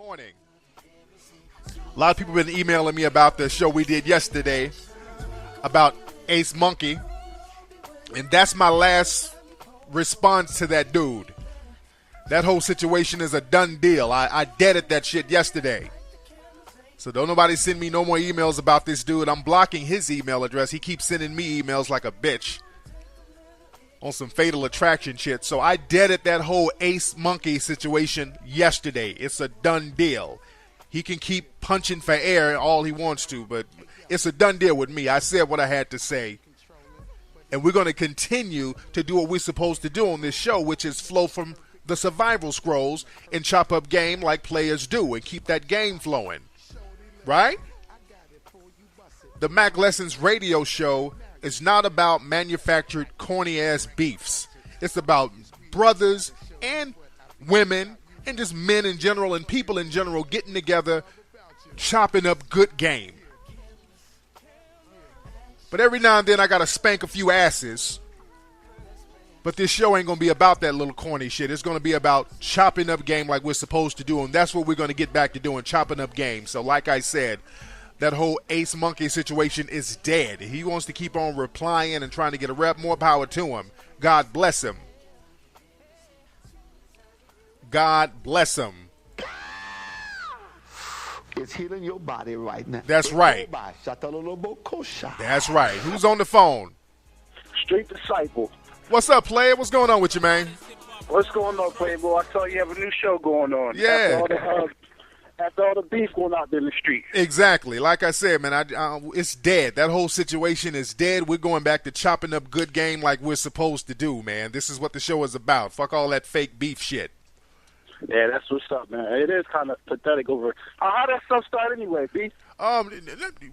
morning. A lot of people have been emailing me about the show we did yesterday about Ace Monkey. And that's my last response to that dude. That whole situation is a done deal. I deaded that shit yesterday. So don't nobody send me no more emails about this dude. I'm blocking his email address. He keeps sending me emails like a bitch on some Fatal Attraction shit. So I deaded that whole Ace Monkey situation yesterday. It's a done deal. He can keep punching for air all he wants to, but it's a done deal with me. I said what I had to say. And we're going to continue to do what we're supposed to do on this show, which is flow from the survival scrolls and chop up game like players do and keep that game flowing. Right? The Mack Lessons Radio show is not about manufactured corny-ass beefs. It's about brothers and women and just men in general and people in general getting together, chopping up good game. But every now and then I got to spank a few asses. But this show ain't going to be about that little corny shit. It's going to be about chopping up game like we're supposed to do. And that's what we're going to get back to doing, chopping up game. So like I said, that whole Ace Monkey situation is dead. He wants to keep on replying and trying to get a rep. More power to him. God bless him. God bless him. It's healing your body right now. That's right. That's right. Who's on the phone? Street Disciple. What's up, player? What's going on with you, man? What's going on, Playboy? I saw you have a new show going on. Yeah. After all the beef going out there in the street. Exactly. Like I said, man, it's dead. That whole situation is dead. We're going back to chopping up good game like we're supposed to do, man. This is what the show is about. Fuck all that fake beef shit. Yeah, that's what's up, man. It is kind of pathetic over. How that stuff start anyway, B?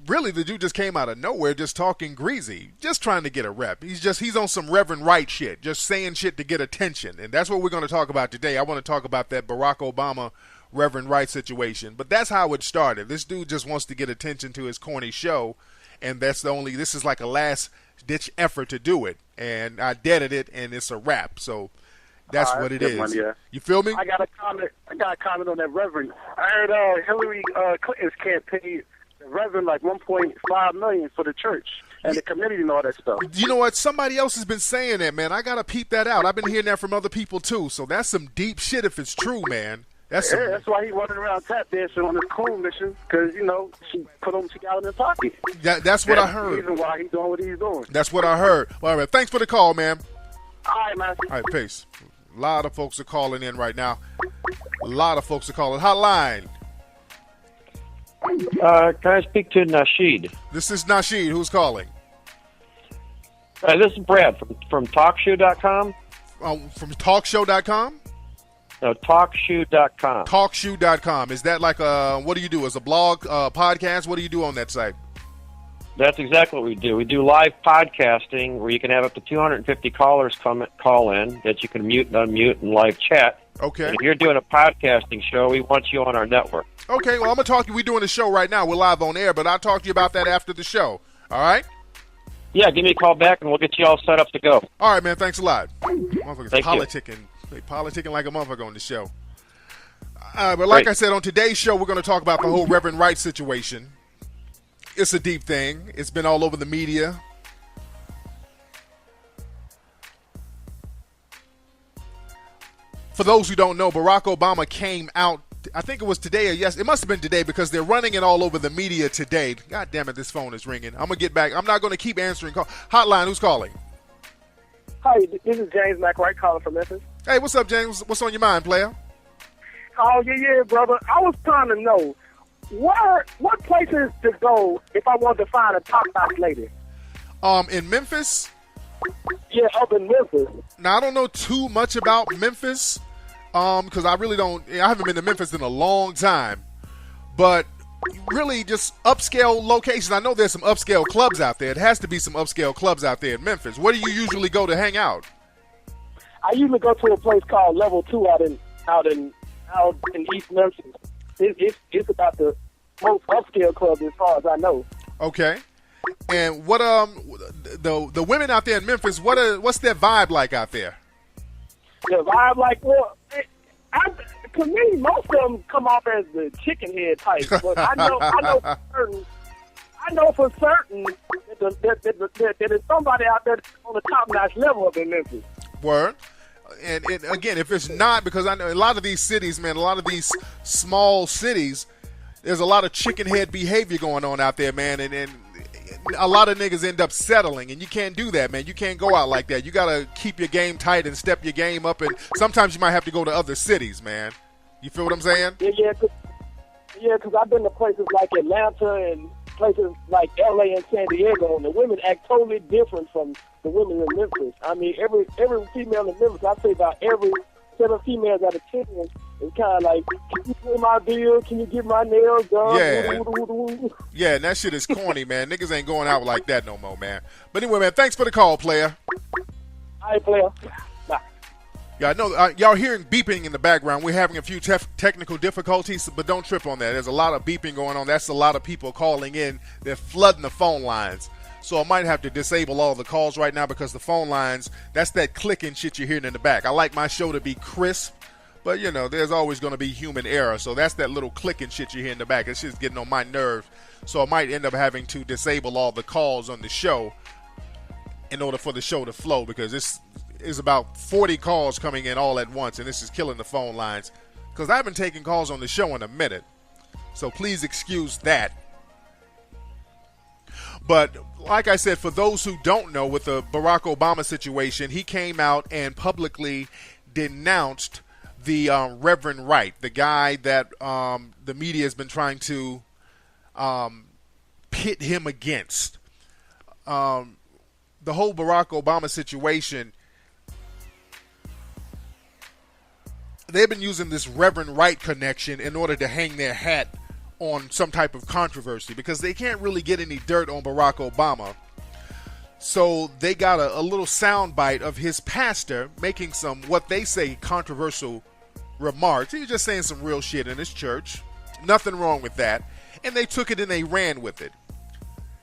Really, the dude just came out of nowhere, just talking greasy, just trying to get a rep. He's on some Reverend Wright shit, just saying shit to get attention, and that's what we're going to talk about today. I want to talk about that Barack Obama Reverend Wright situation, but that's how it started. This dude just wants to get attention to his corny show, and this is like a last ditch effort to do it, and I deaded it, and it's a wrap. So. That's what it is. Yeah. You feel me? I got a comment on that Reverend. I heard Hillary Clinton's campaign, the Reverend, like $1.5 million for the church and the community and all that stuff. You know what? Somebody else has been saying that, man. I gotta peep that out. I've been hearing that from other people too. So that's some deep shit if it's true, man. That's why he running around tap dancing on his cool mission because she she got in his pocket. That's what I heard. The reason why he's doing what he's doing. That's what I heard. Well, all right, thanks for the call, man. All right, man. All right, peace. A lot of folks are calling in right now. A lot of folks are calling. Hotline. Can I speak to Nasheed? This is Nasheed. Who's calling? This is Brad from TalkShoe.com. From TalkShow.com? No, TalkShoe.com. TalkShoe.com. Is that like what do you do? Is a blog, podcast? What do you do on that site? That's exactly what we do. We do live podcasting where you can have up to 250 callers call in that you can mute and unmute and live chat. Okay. And if you're doing a podcasting show, we want you on our network. Okay, well, I'm going to talk to you. We're doing a show right now. We're live on air, but I'll talk to you about that after the show. All right? Yeah, give me a call back, and we'll get you all set up to go. All right, man. Thanks a lot. Motherfuckers politicking. They politicking like a motherfucker on the show. But like I said, on today's show, we're going to talk about the whole Reverend Wright situation. It's a deep thing. It's been all over the media. For those who don't know, Barack Obama came out, I think it was today or yes, it must have been today because they're running it all over the media today. God damn it, this phone is ringing. I'm going to get back. I'm not going to keep answering calls. Hotline, who's calling? Hi, this is James Mack Wright calling from Memphis. Hey, what's up, James? What's on your mind, player? Oh, yeah, brother. I was trying to know. What places to go if I wanted to find a top-notch lady? In Memphis? Yeah, up in Memphis. Now, I don't know too much about Memphis because I really don't. I haven't been to Memphis in a long time. But really just upscale locations. I know there's some upscale clubs out there. It has to be some upscale clubs out there in Memphis. Where do you usually go to hang out? I usually go to a place called Level 2 out in East Memphis. It's about the most upscale club as far as I know. Okay. And what the women out there in Memphis, what's their vibe like out there? The vibe like, well, to me, most of them come off as the chicken head type. But I know for certain that there's somebody out there on the top-notch level up in Memphis. Word. And again, if it's not, because I know a lot of these cities, man, a lot of these small cities, there's a lot of chicken head behavior going on out there, man, and a lot of niggas end up settling, and you can't do that, man. You can't go out like that. You got to keep your game tight and step your game up, and sometimes you might have to go to other cities, man. You feel what I'm saying? Yeah, because I've been to places like Atlanta and places like L.A. and San Diego, and the women act totally different from the women in Memphis. I mean, every female in Memphis, I'd say about every 7 females out of 10 is kind of like, can you pay my bill? Can you get my nails done? Yeah. Yeah, and that shit is corny, man. Niggas ain't going out like that no more, man. But anyway, man, thanks for the call, player. All right, player. Bye. Yeah, I know y'all hearing beeping in the background. We're having a few technical difficulties, but don't trip on that. There's a lot of beeping going on. That's a lot of people calling in. They're flooding the phone lines. So I might have to disable all the calls right now because the phone lines, that's that clicking shit you're hearing in the back. I like my show to be crisp, but, you know, there's always going to be human error. So that's that little clicking shit you hear in the back. It's just getting on my nerves. So I might end up having to disable all the calls on the show in order for the show to flow, because this is about 40 calls coming in all at once, and this is killing the phone lines because I haven't taken calls on the show in a minute. So please excuse that. But like I said, for those who don't know, with the Barack Obama situation, he came out and publicly denounced the Reverend Wright, the guy that the media has been trying to pit him against. The whole Barack Obama situation, they've been using this Reverend Wright connection in order to hang their hat on some type of controversy, because they can't really get any dirt on Barack Obama. So they got a little soundbite of his pastor making some, what they say, controversial remarks. He was just saying some real shit in his church. Nothing wrong with that. And they took it and they ran with it.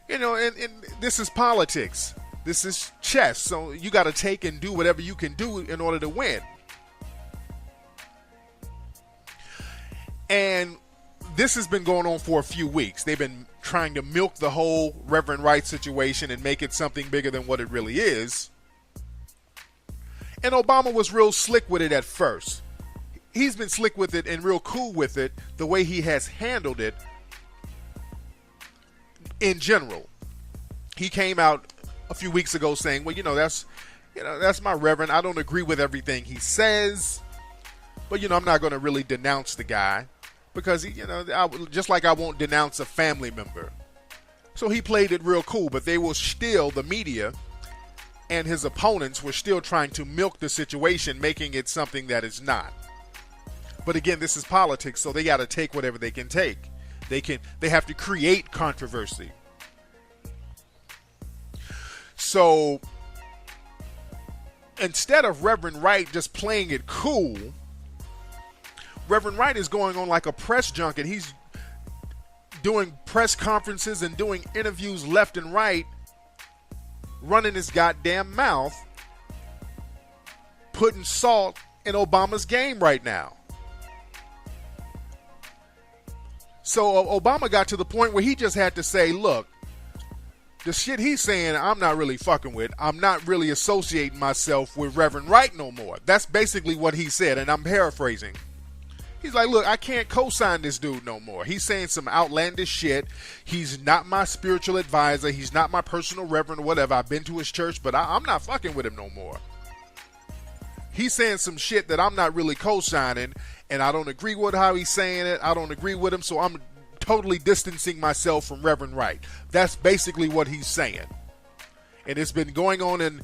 You know, and this is politics. This is chess. So you got to take and do whatever you can do in order to win. And this has been going on for a few weeks. They've been trying to milk the whole Reverend Wright situation and make it something bigger than what it really is. And Obama was real slick with it at first. He's been slick with it and real cool with it, the way he has handled it in general. He came out a few weeks ago saying, well, that's my Reverend. I don't agree with everything he says, but, I'm not going to really denounce the guy. Because, just like I won't denounce a family member. So he played it real cool, but they were still, the media and his opponents were still trying to milk the situation, making it something that is not. But again, this is politics, so they got to take whatever they can take. They have to create controversy. So instead of Reverend Wright just playing it cool, Reverend Wright is going on like a press junket. He's doing press conferences and doing interviews left and right, running his goddamn mouth, putting salt in Obama's game right now. So Obama got to the point where he just had to say, look, the shit he's saying, I'm not really fucking with. I'm not really associating myself with Reverend Wright no more. That's basically what he said, and I'm paraphrasing. He's like, look, I can't co-sign this dude no more. He's saying some outlandish shit. He's not my spiritual advisor. He's not my personal reverend or whatever. I've been to his church, but I'm not fucking with him no more. He's saying some shit that I'm not really co-signing, and I don't agree with how he's saying it. I don't agree with him, so I'm totally distancing myself from Reverend Wright. That's basically what he's saying. And it's been going on in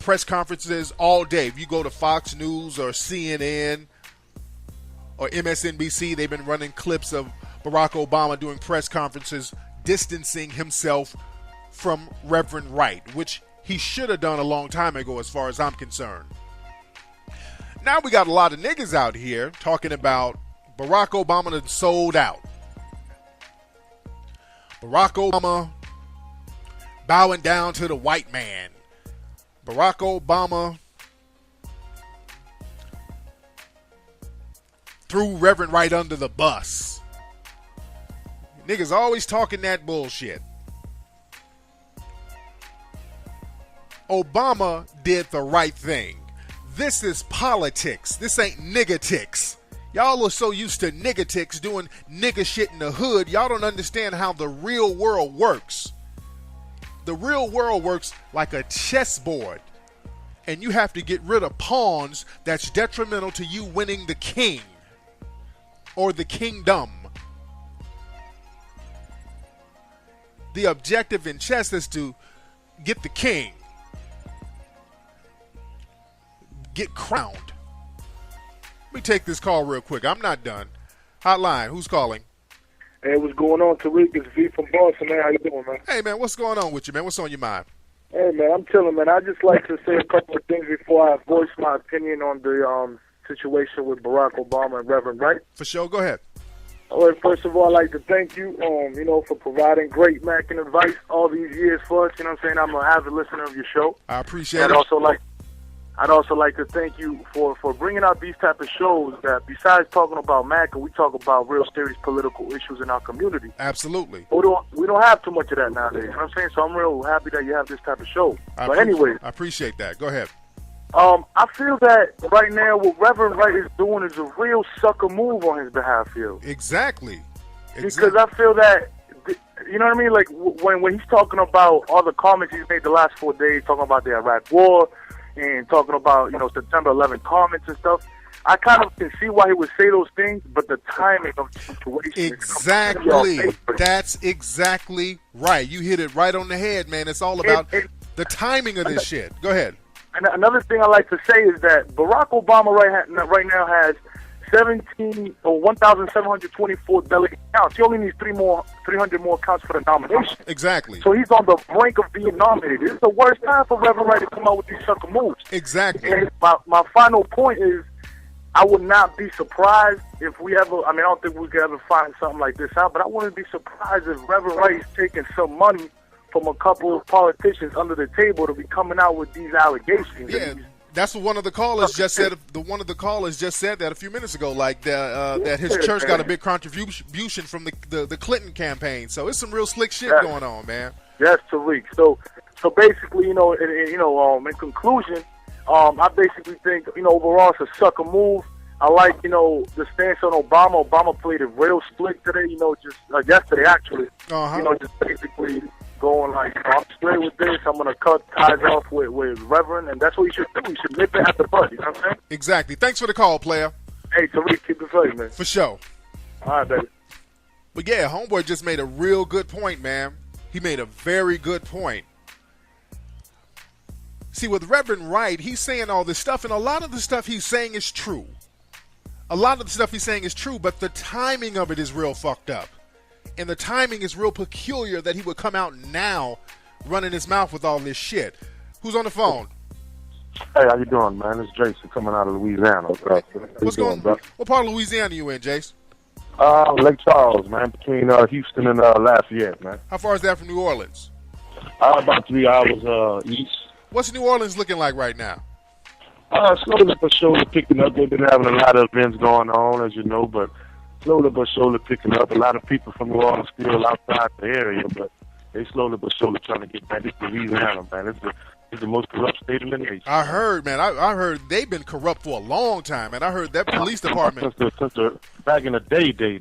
press conferences all day. If you go to Fox News or CNN or MSNBC, they've been running clips of Barack Obama doing press conferences distancing himself from Reverend Wright, which he should have done a long time ago as far as I'm concerned. Now we got a lot of niggas out here talking about Barack Obama that sold out. Barack Obama bowing down to the white man. Barack Obama threw Reverend Wright under the bus. Niggas always talking that bullshit. Obama did the right thing. This is politics. This ain't nigga-tics. Y'all are so used to nigga-tics doing nigga shit in the hood, y'all don't understand how the real world works. The real world works like a chessboard. And you have to get rid of pawns that's detrimental to you winning the king. Or the kingdom. The objective in chess is to get the king. Get crowned. Let me take this call real quick. I'm not done. Hotline, who's calling? Hey, what's going on, Tariq? It's V from Boston, man. How you doing, man? Hey, man, what's going on with you, man? What's on your mind? Hey, man, I'm chilling, man. I just like to say a couple of things before I voice my opinion on the situation with Barack Obama and Reverend Wright. For sure, go ahead. All right, first of all, I'd like to thank you, for providing great Mack and advice all these years for us. You know what I'm saying? I'm an avid listener of your show. I appreciate it. I'd also like to thank you for bringing out these type of shows that, besides talking about Mack, and we talk about real serious political issues in our community. Absolutely. We don't have too much of that nowadays. You know what I'm saying? So I'm real happy that you have this type of show. But anyway, I appreciate that. Go ahead. I feel that right now what Reverend Wright is doing is a real sucker move on his behalf here. Exactly. Because I feel that, you know what I mean? Like when he's talking about all the comments he's made the last 4 days, talking about the Iraq War and talking about, September 11th comments and stuff, I kind of can see why he would say those things, but the timing of the situation. Exactly. That's exactly right. You hit it right on the head, man. It's all about the timing of this shit. Go ahead. And another thing I like to say is that Barack Obama right now has 1,724 delegate counts. He only needs 300 more counts for the nomination. Exactly. So he's on the brink of being nominated. This is the worst time for Reverend Wright to come out with these sucker moves. Exactly. And my final point is, I would not be surprised if we ever, I don't think we could ever find something like this out, but I wouldn't be surprised if Reverend Wright is taking some money from a couple of politicians under the table to be coming out with these allegations. Yeah, that's what one of the callers just said. One of the callers just said that a few minutes ago, like that his church got a big contribution from the Clinton campaign. So it's some real slick shit going on, man. Yes, Tariq. So basically, in conclusion, I basically think, overall it's a sucker move. I like, the stance on Obama. Obama played it real slick today, just yesterday actually. Just basically going like, I'm straight with this. I'm going to cut ties off with Reverend, and that's what you should do. You should nip it at the bud, you know what I'm saying? Exactly. Thanks for the call, player. Hey, Tariq, keep it straight, man. For sure. All right, baby. But yeah, homeboy just made a real good point, man. He made a very good point. See, with Reverend Wright, he's saying all this stuff, and a lot of the stuff he's saying is true. A lot of the stuff he's saying is true, but the timing of it is real fucked up. And the timing is real peculiar that he would come out now running his mouth with all this shit. Who's on the phone? Hey, how you doing, man? It's Jason coming out of Louisiana. What's going on, bro? What part of Louisiana you in, Jason? Lake Charles, man, between Houston and Lafayette, man. How far is that from New Orleans? About 3 hours east. What's New Orleans looking like right now? Slowly but surely picking up. They've been having a lot of events going on, as you know, but slowly but surely picking up. A lot of people from New Orleans still outside the area, but they slowly but surely trying to get back. It's Louisiana, man. It's the most corrupt state in the nation. I heard, man. I heard they've been corrupt for a long time, and I heard that police department. Back in the day, they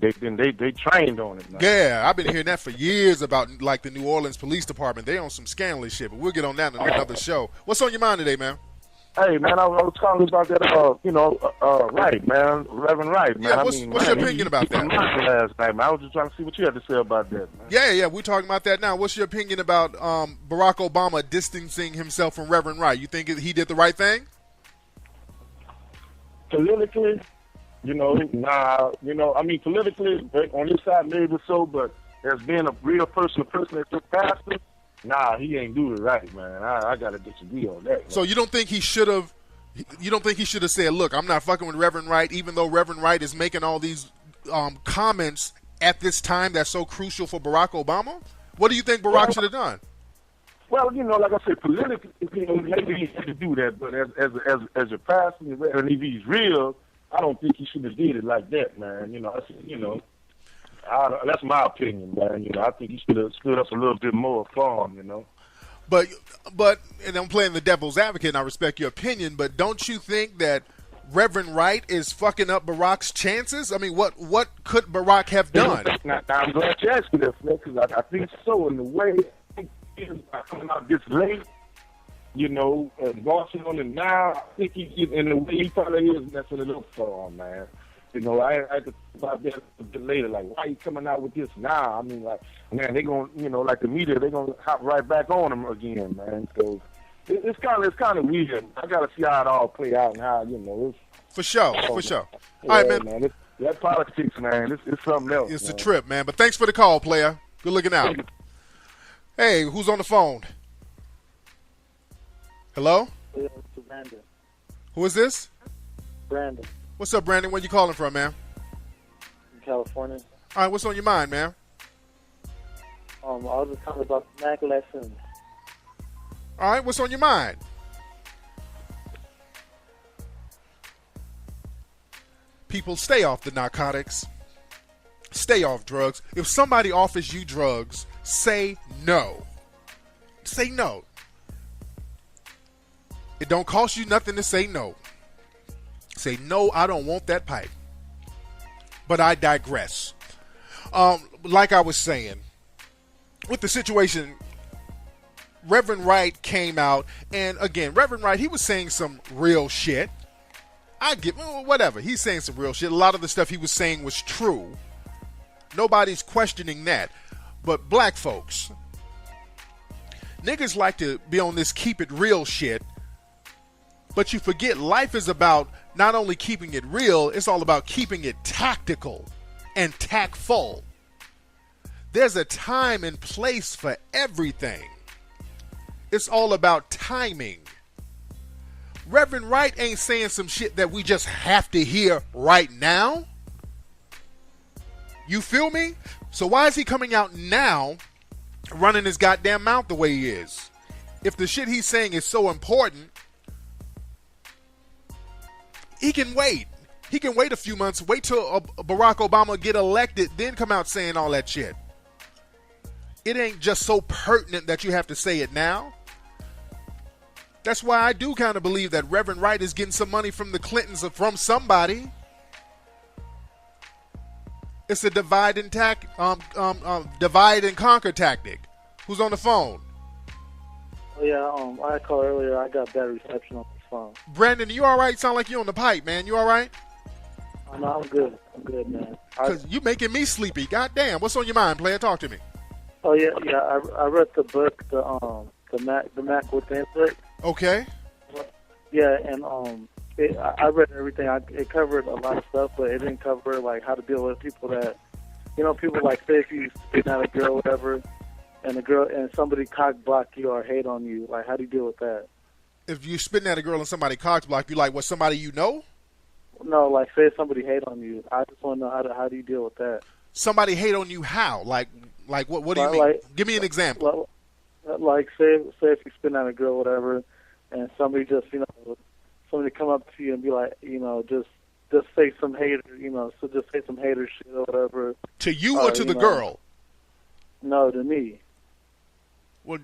trained on it, man. Yeah, I've been hearing that for years about like the New Orleans Police Department. They on some scandalous shit, but we'll get on that in another show. What's on your mind today, man? Hey, man, I was talking about that, Wright, man, Reverend Wright, man. Yeah, what's your opinion about that? Last night, man. I was just trying to see what you had to say about that, man. Yeah, we're talking about that now. What's your opinion about Barack Obama distancing himself from Reverend Wright? You think he did the right thing? Politically, politically, on this side, maybe so, but as being a real person, a person that's a pastor, nah, he ain't do it right, man. I gotta disagree on that. Man. So you don't think he should have? You don't think he should have said, "Look, I'm not fucking with Reverend Wright," even though Reverend Wright is making all these comments at this time that's so crucial for Barack Obama? What do you think Barack should have done? Well, like I said, politically, maybe he had to do that, but as a pastor, and if he's real, I don't think he should have did it like that, man. That's my opinion, man. I think he should have stood up a little bit more for him, But, and I'm playing the devil's advocate, and I respect your opinion, but don't you think that Reverend Wright is fucking up Barack's chances? I mean, what could Barack have done? Now, I'm glad you asked me that, because I think so. In the way he's coming out this late, and watching on it now, I think in the way he probably is messing it up for him, man. I had to think about that a bit later. Like, why you coming out with this now? I mean, like, man, they gonna, like the media, they gonna hop right back on him again, man. So it's kind of weird. I gotta see how it all play out and how, it's for sure. Yeah, All right, man. That politics, man, it's something else. It's man. a trip, man. But thanks for the call, player. Good looking out. Hey, who's on the phone? Hello? It's Brandon. Who is this? Brandon, What's up, Brandon? Where you calling from, man? in California. All right, what's on your mind, man? I was just talking about Mack Lessons. All right, what's on your mind? People, stay off the narcotics. Stay off drugs. If somebody offers you drugs, say no. Say no. It don't cost you nothing to say no. Say, no, I don't want that pipe. But I digress. Like I was saying, with the situation, Reverend Wright came out, and again, Reverend Wright, he was saying some real shit. Whatever. He's saying some real shit. A lot of the stuff he was saying was true. Nobody's questioning that. But black folks, niggas like to be on this keep it real shit, but you forget life is about not only keeping it real, it's all about keeping it tactical and tactful. There's a time and place for everything. It's all about timing. Reverend Wright ain't saying some shit that we just have to hear right now. You feel me? So why is he coming out now running his goddamn mouth the way he is? If the shit he's saying is so important, he can wait. He can wait a few months, wait till Barack Obama get elected, then come out saying all that shit. It ain't just so pertinent that you have to say it now. That's why I do kind of believe that Reverend Wright is getting some money from the Clintons or from somebody. It's a divide and conquer tactic. Who's on the phone? Oh, yeah, I called earlier. I got bad reception on this phone. Brandon, you all right? Sound like you on the pipe, man. You all right? Oh, no, I'm good. I'm good, man. Because you making me sleepy. God damn. What's on your mind, player? Talk to me. Oh, yeah. I read the book, the Mack with the input. Okay. Yeah, and I read everything. It covered a lot of stuff, but it didn't cover like how to deal with people that, people like say if you spit at a girl, or whatever, and somebody cock block you or hate on you, like how do you deal with that? If you spitting at a girl and somebody cock block you, like what, somebody you know? No, like say somebody hate on you. I just want to know how do you deal with that? Somebody hate on you how? Like what do you mean? Give me an example. Like say if you spit at a girl, whatever, and somebody just somebody come up to you and be like, just say some hater, so just say some hater shit or whatever. To you or to the girl? No, to me. Well,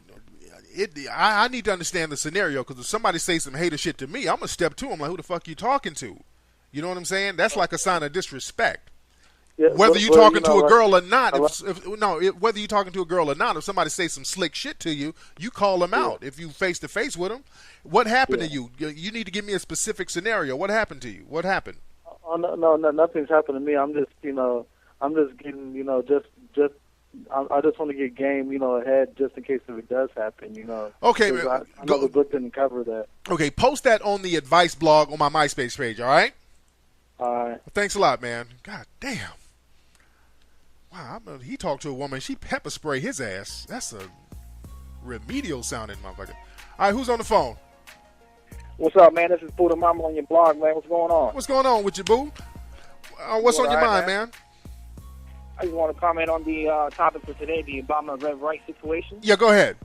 I need to understand the scenario, because if somebody say some hater shit to me, I'm gonna step to him like, who the fuck you talking to? You know what I'm saying? That's like a sign of disrespect. Yeah, whether you're talking to a girl or not, whether you're talking to a girl or not, if somebody say some slick shit to you, you call them out. If you face to face with them, what happened to you? You need to give me a specific scenario. What happened to you? What happened? Oh, no, nothing's happened to me. I'm just, I'm just getting, I just want to get game, ahead just in case if it does happen, Okay, I know the book didn't cover that. Okay, post that on the advice blog on my MySpace page. All right. All right. Well, thanks a lot, man. God damn. Wow, he talked to a woman. She pepper spray his ass. That's a remedial sounding motherfucker. All right, who's on the phone? What's up, man? This is Buddha Mama on your blog, man. What's going on? What's going on with you, boo? What's on your mind, man? I just want to comment on the topic for today, the Obama Rev Wright situation. Yeah, go ahead.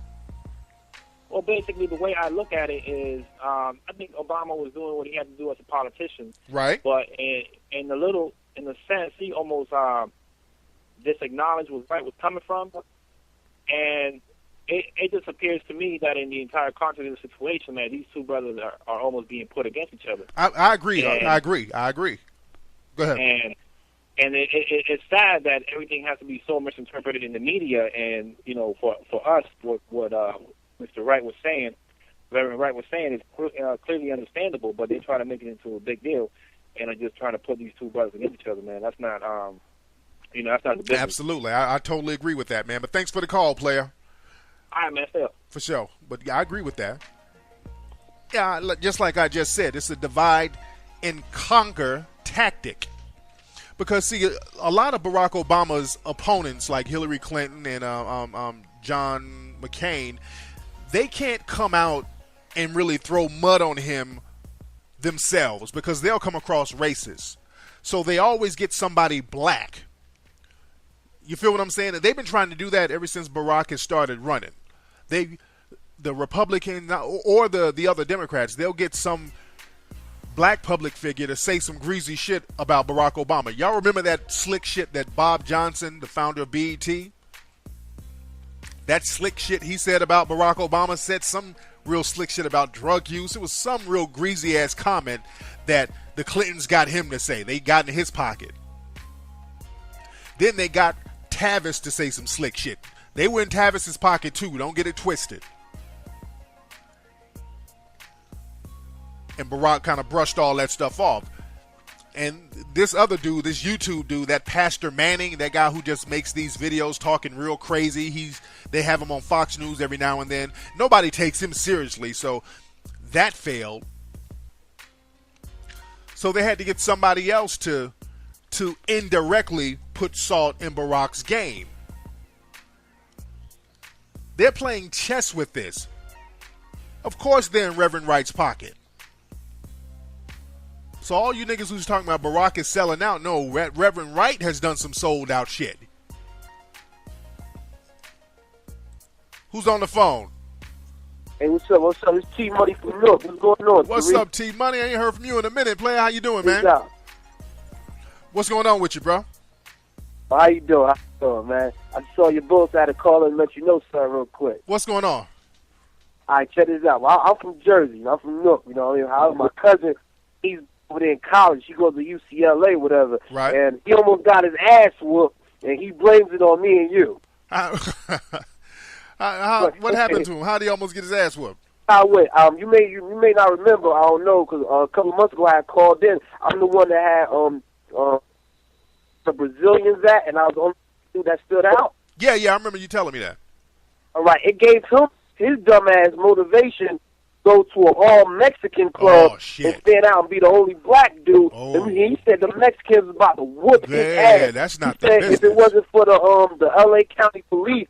Well, basically, the way I look at it is, I think Obama was doing what he had to do as a politician. Right. But in a sense, he almost disacknowledged where Wright was coming from, and it just appears to me that in the entire context of the situation, man, these two brothers are almost being put against each other. I agree. And, I agree. Go ahead. And it's sad that everything has to be so misinterpreted in the media. And for us, what Mr. Wright was saying, Reverend Wright was saying, is clearly understandable. But they try to make it into a big deal, and are just trying to put these two brothers against each other. Man, that's not that's not the business. Absolutely, I totally agree with that, man. But thanks for the call, player. All right, man. Stay up. For sure. But yeah, I agree with that. Yeah, just like I just said, it's a divide and conquer tactic. Because, see, a lot of Barack Obama's opponents, like Hillary Clinton and John McCain, they can't come out and really throw mud on him themselves because they'll come across racist. So they always get somebody black. You feel what I'm saying? They've been trying to do that ever since Barack has started running. The Republicans or the other Democrats, they'll get some black public figure to say some greasy shit about Barack Obama. Y'all remember that slick shit that Bob Johnson, the founder of BET, that slick shit he said about Barack Obama, said some real slick shit about drug use. It was some real greasy ass comment that the Clintons got him to say. They got in his pocket. Then they got Tavis to say some slick shit. They were in Tavis's pocket too. Don't get it twisted. And Barack kind of brushed all that stuff off. And this other dude, this YouTube dude, that Pastor Manning, that guy who just makes these videos talking real crazy, they have him on Fox News every now and then. Nobody takes him seriously, so that failed. So they had to get somebody else to indirectly put salt in Barack's game. They're playing chess with this. Of course they're in Reverend Wright's pocket. So all you niggas who's talking about Barack is selling out, no, Reverend Wright has done some sold out shit. Who's on the phone? Hey, what's up? What's up? It's T Money from North. What's going on? What's Tariq? up, T Money? I ain't heard from you in a minute, player. How you doing, man? What's up? What's going on with you, bro? How you doing? How you doing, man? I saw your both had to call and let you know something real quick. What's going on? All right, check this out. Well, I'm from Jersey. I'm from Newark. You know, how my cousin, he's over there in college. He goes to UCLA, whatever. Right. And he almost got his ass whooped, and he blames it on me and you. What happened to him? How did he almost get his ass whooped? You may not remember. I don't know, because a couple months ago I had called in. I'm the one that had the Brazilians at, and I was the only dude that stood out. Yeah, I remember you telling me that. All right, it gave him his dumbass motivation go to an all-Mexican club and stand out and be the only black dude. Oh. And he said the Mexicans was about to whoop his ass. That's not he the said business. if it wasn't for the L.A. County Police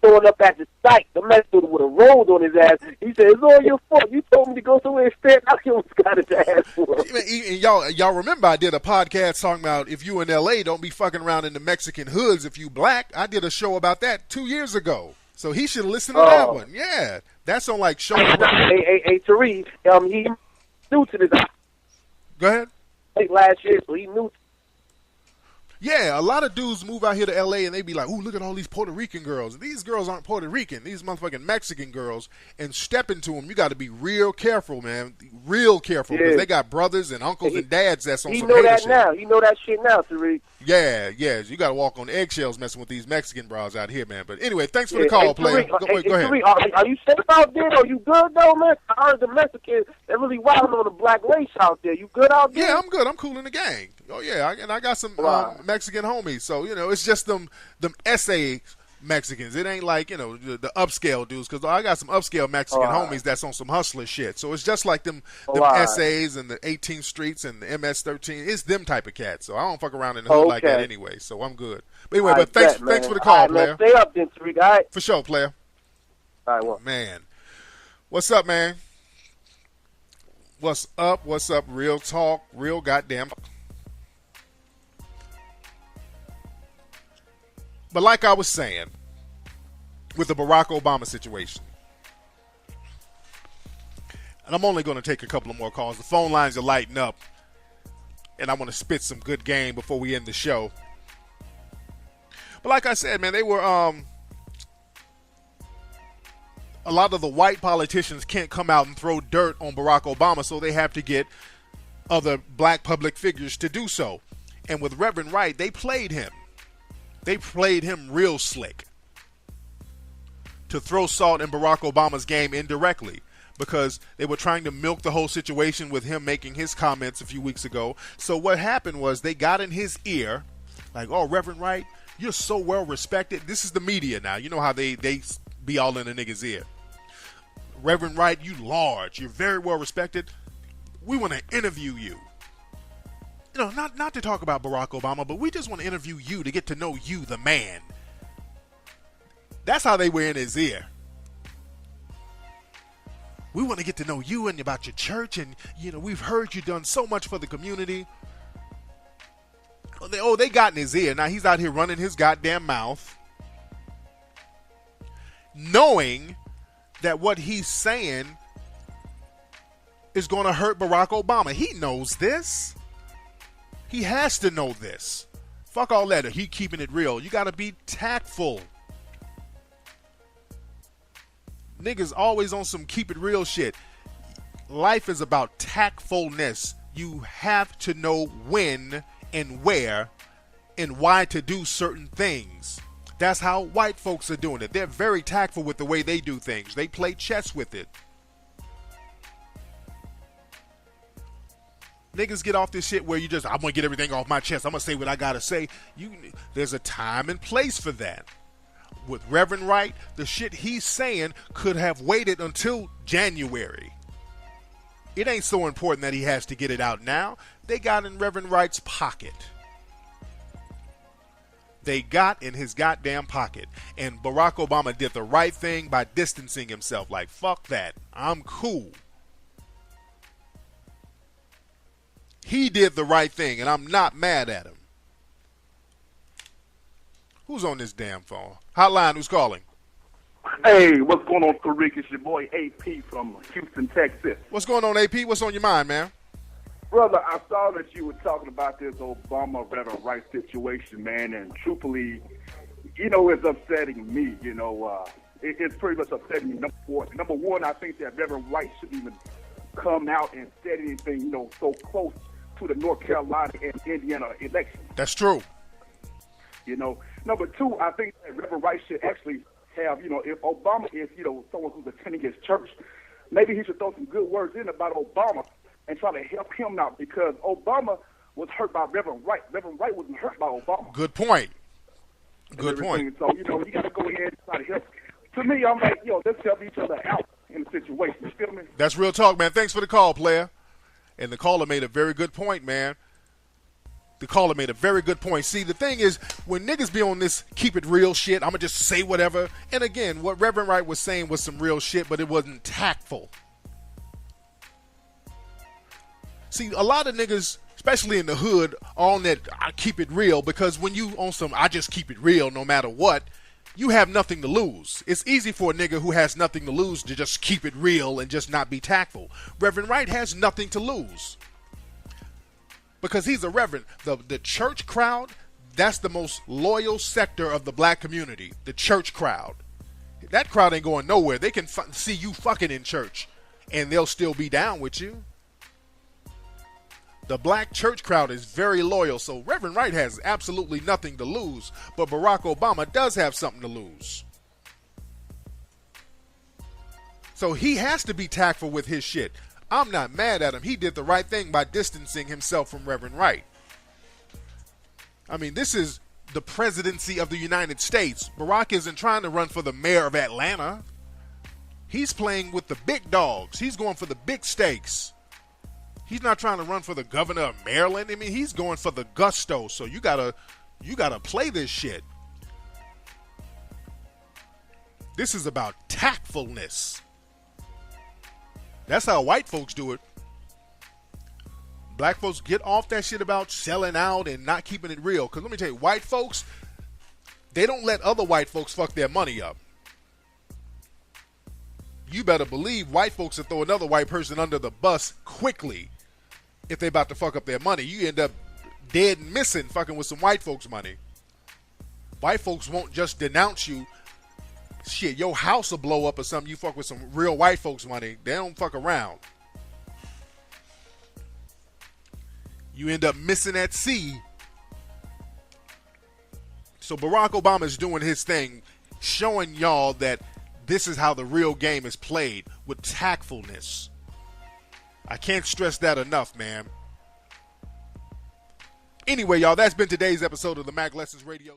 showing up at the site, the Mexican would have rolled on his ass. He said, it's all your fault. You told me to go somewhere and stand out. He almost got his ass whooped. Y'all remember I did a podcast talking about if you in L.A., don't be fucking around in the Mexican hoods if you black. I did a show about that 2 years ago. So he should listen to that one. Yeah. That's on like show. Hey, Tariq, he new to this. Go ahead. Late last year, so he new. Yeah, a lot of dudes move out here to L.A. and they be like, ooh, look at all these Puerto Rican girls. These girls aren't Puerto Rican. These motherfucking Mexican girls. And stepping to them, you got to be real careful, man. Real careful. Because they got brothers and uncles and dads that's on some hater shit. He know that now. He know that shit now, Tariq. Yeah. You got to walk on eggshells messing with these Mexican bros out here, man. But anyway, thanks for the call, player. Go ahead. Tariq, are you safe out there? Are you good, though, man? I heard the Mexicans, they're really wild on the black race out there. You good out there? Yeah, I'm good. I'm cool in the gang. Oh, yeah. And I got some Mexican homies. So, it's just them SA Mexicans. It ain't like, the upscale dudes. Because I got some upscale Mexican homies that's on some hustler shit. So it's just like them SAs and the 18th Streets and the MS-13. It's them type of cats. So I don't fuck around in the hood like that anyway. So I'm good. But anyway, thanks for the call, player. Stay up then, Tariq. All right? For sure, player. All right, well. Man. What's up, man? What's up? Real talk. Real goddamn. But like I was saying, with the Barack Obama situation, And I'm only going to take a couple of more calls. The phone lines are lighting up. And I want to spit some good game before we end the show. But like I said, man, they were a lot of the white politicians can't come out and throw dirt on Barack Obama, so they have to get other black public figures to do so. And with Reverend Wright, they played him. They played him real slick to throw salt in Barack Obama's game indirectly, because they were trying to milk the whole situation with him making his comments a few weeks ago. So what happened was they got in his ear, like, oh, Reverend Wright, you're so well respected. This is the media now. You know how they be all in a nigga's ear. Reverend Wright, you large. You're very well respected. We want to interview you. You know, not to talk about Barack Obama, but we just want to interview you to get to know you, the man. That's how they were in his ear. We want to get to know you and about your church, and, you know, we've heard you done so much for the community. Oh, they got in his ear. Now he's out here running his goddamn mouth, knowing that what he's saying is going to hurt Barack Obama. He knows this. He has to know this. Fuck all that. He keeping it real. You got to be tactful. Niggas always on some keep it real shit. Life is about tactfulness. You have to know when and where and why to do certain things. That's how white folks are doing it. They're very tactful with the way they do things. They play chess with it. Niggas get off this shit where you just, I'm going to get everything off my chest. I'm going to say what I got to say. There's a time and place for that. With Reverend Wright, the shit he's saying could have waited until January. It ain't so important that he has to get it out now. They got in Reverend Wright's pocket. They got in his goddamn pocket. And Barack Obama did the right thing by distancing himself. Like, fuck that. I'm cool. He did the right thing, and I'm not mad at him. Who's on this damn phone? Hotline, who's calling? Hey, what's going on, Tariq? It's your boy AP from Houston, Texas. What's going on, AP? What's on your mind, man? Brother, I saw that you were talking about this Obama Reverend Wright situation, man, and truthfully, you know, it's upsetting me, you know. It's pretty much upsetting me. Number one, I think that Reverend Wright shouldn't even come out and say anything, you know, so close to the North Carolina and Indiana election. That's true. You know, number two, I think that Reverend Wright should actually have, you know, if Obama is, you know, someone who's attending his church, maybe he should throw some good words in about Obama and try to help him out, because Obama was hurt by Reverend Wright. Reverend Wright wasn't hurt by Obama. Good point. Good point. So, you know, you got to go ahead and try to help. To me, I'm like, yo, let's help each other out in the situation. You feel me? That's real talk, man. Thanks for the call, player. And the caller made a very good point, man. The caller made a very good point. See, the thing is, when niggas be on this keep it real shit, I'm going to just say whatever. And again, what Reverend Wright was saying was some real shit, but it wasn't tactful. See, a lot of niggas, especially in the hood, are on that I keep it real, because when you on some I just keep it real no matter what, you have nothing to lose. It's easy for a nigga who has nothing to lose to just keep it real and just not be tactful. Reverend Wright has nothing to lose, because he's a reverend. The church crowd, that's the most loyal sector of the black community, the church crowd. That crowd ain't going nowhere. They can see you fucking in church, and they'll still be down with you. The black church crowd is very loyal, so Reverend Wright has absolutely nothing to lose, but Barack Obama does have something to lose. So he has to be tactful with his shit. I'm not mad at him. He did the right thing by distancing himself from Reverend Wright. I mean, this is the presidency of the United States. Barack isn't trying to run for the mayor of Atlanta. He's playing with the big dogs. He's going for the big stakes. He's not trying to run for the governor of Maryland. I mean, he's going for the gusto. So you gotta play this shit. This is about tactfulness. That's how white folks do it. Black folks get off that shit about selling out and not keeping it real. Because let me tell you, white folks, they don't let other white folks fuck their money up. you better believe white folks will throw another white person under the bus quickly if they about to fuck up their money. You end up dead and missing fucking with some white folks' money. White folks won't just denounce you. Shit, your house will blow up or something. You fuck with some real white folks' money. They don't fuck around. You end up missing at sea. So Barack Obama is doing his thing, showing y'all that this is how the real game is played, with tactfulness. I can't stress that enough, man. Anyway, y'all, that's been today's episode of the Mack Lessons Radio.